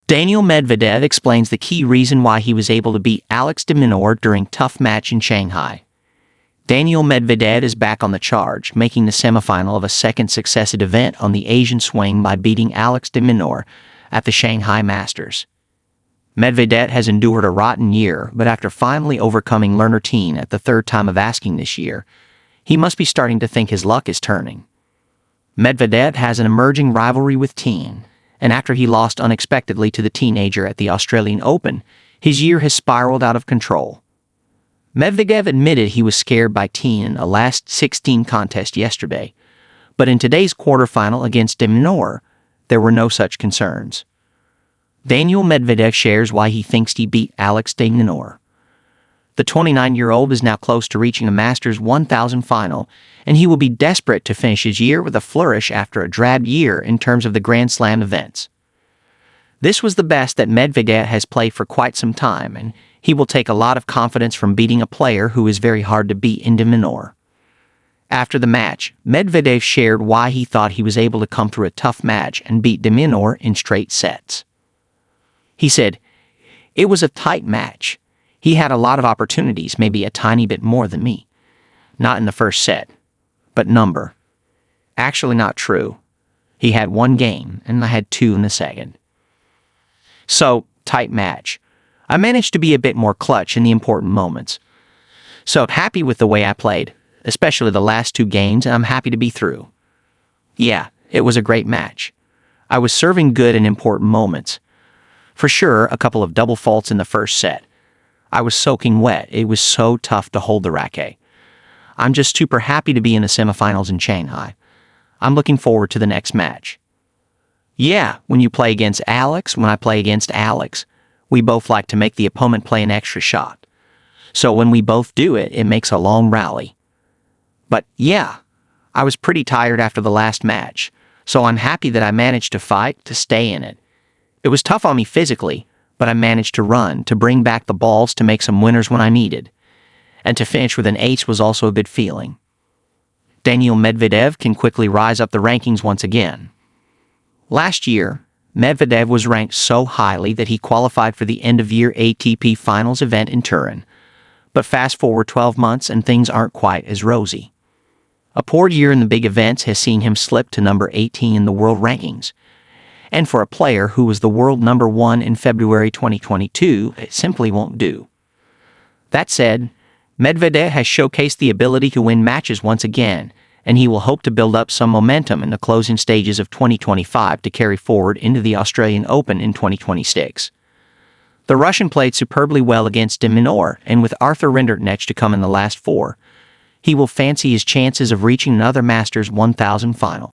Daniil Medvedev explains the key reason why he was able to beat Alex de Minaur during tough match in Shanghai. Daniil Medvedev is back on the charge, making the semifinal of a second successive event on the Asian swing by beating Alex de Minaur at the Shanghai Masters. Medvedev has endured a rotten year, but after finally overcoming Learner Tien at the third time of asking this year, he must be starting to think his luck is turning. Medvedev has an emerging rivalry with Tien, and after he lost unexpectedly to the teenager at the Australian Open, his year has spiraled out of control. Medvedev admitted he was scared by Tien in a last 16 contest yesterday, but in today's quarterfinal against de Minaur, there were no such concerns. Daniil Medvedev shares why he thinks he beat Alex de Minaur. The 29-year-old is now close to reaching a Masters 1000 final, and he will be desperate to finish his year with a flourish after a drab year in terms of the Grand Slam events. This was the best that Medvedev has played for quite some time, and he will take a lot of confidence from beating a player who is very hard to beat in de Minaur. After the match, Medvedev shared why he thought he was able to come through a tough match and beat de Minaur in straight sets. He said, "It was a tight match. He had a lot of opportunities, maybe a tiny bit more than me. Not in the first set, but number. Actually not true. He had one game, and I had two in the second. So, tight match. I managed to be a bit more clutch in the important moments. So, happy with the way I played, especially the last two games, and I'm happy to be through. Yeah, it was a great match. I was serving good in important moments. For sure, a couple of double faults in the first set. I was soaking wet. It was so tough to hold the racket. I'm just super happy to be in the semifinals in Shanghai. I'm looking forward to the next match. Yeah, when you play against Alex, when I play against Alex, we both like to make the opponent play an extra shot. So when we both do it, it makes a long rally. But yeah, I was pretty tired after the last match, so I'm happy that I managed to fight, to stay in it. It was tough on me physically, but I managed to run, to bring back the balls, to make some winners when I needed. And to finish with an ace was also a good feeling. Daniil Medvedev can quickly rise up the rankings once again. Last year, Medvedev was ranked so highly that he qualified for the end-of-year ATP Finals event in Turin. But fast forward 12 months and things aren't quite as rosy. A poor year in the big events has seen him slip to number 18 in the world rankings. And for a player who was the world number 1 in February 2022, it simply won't do. That said, Medvedev has showcased the ability to win matches once again, and he will hope to build up some momentum in the closing stages of 2025 to carry forward into the Australian Open in 2026. The Russian played superbly well against de Minaur, and with Arthur Rinderknech next to come in the last four, he will fancy his chances of reaching another Masters 1000 final.